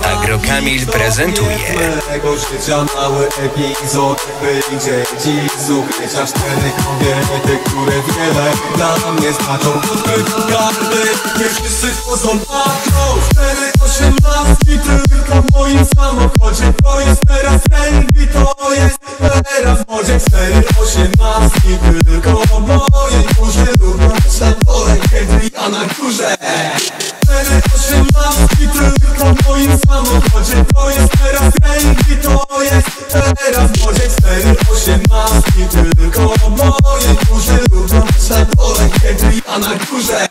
AGRO Kamil prezentuje mego życia mały epizod. Wyjdzie dziś z ukrycia 4 kobiety, które wiele dla mnie znaczą. Odkrytam karty, nie wszyscy wchodzą patrzą. 4-18 tylko w moim samochodzie. To jest teraz trendy, to jest teraz w modzie. 4-18 tylko w mojej górze. Równo na pole, kiedy ja na górze. 4-18 tylko w moim samochodzie. To jest teraz trendy, to jest teraz w modzie. 4-18 tylko w mojej górze. Równo na pole, kiedy ja na górze.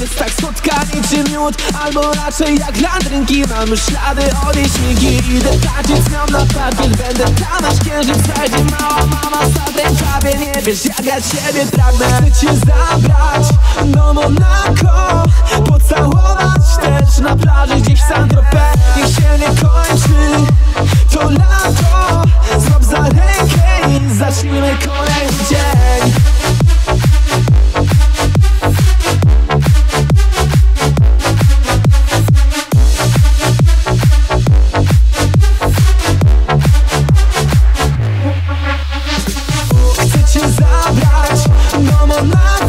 Jest tak słodka niczym miód, albo raczej jak landrynki. Mamy ślady od jej śmigi. Idę tańczyć z nią na parkiet, będę tam aż księżyc zajdzie. Mała mama za rękawie, nie wiesz jak ja ciebie pragnę. Chcę cię zabrać do Monako, pocałować też na plaży gdzieś w Saint-Tropez. Niech się nie kończy to lato, złap za rękę i zacznijmy kolejny dzień. Chcę cię zabrać do Monako,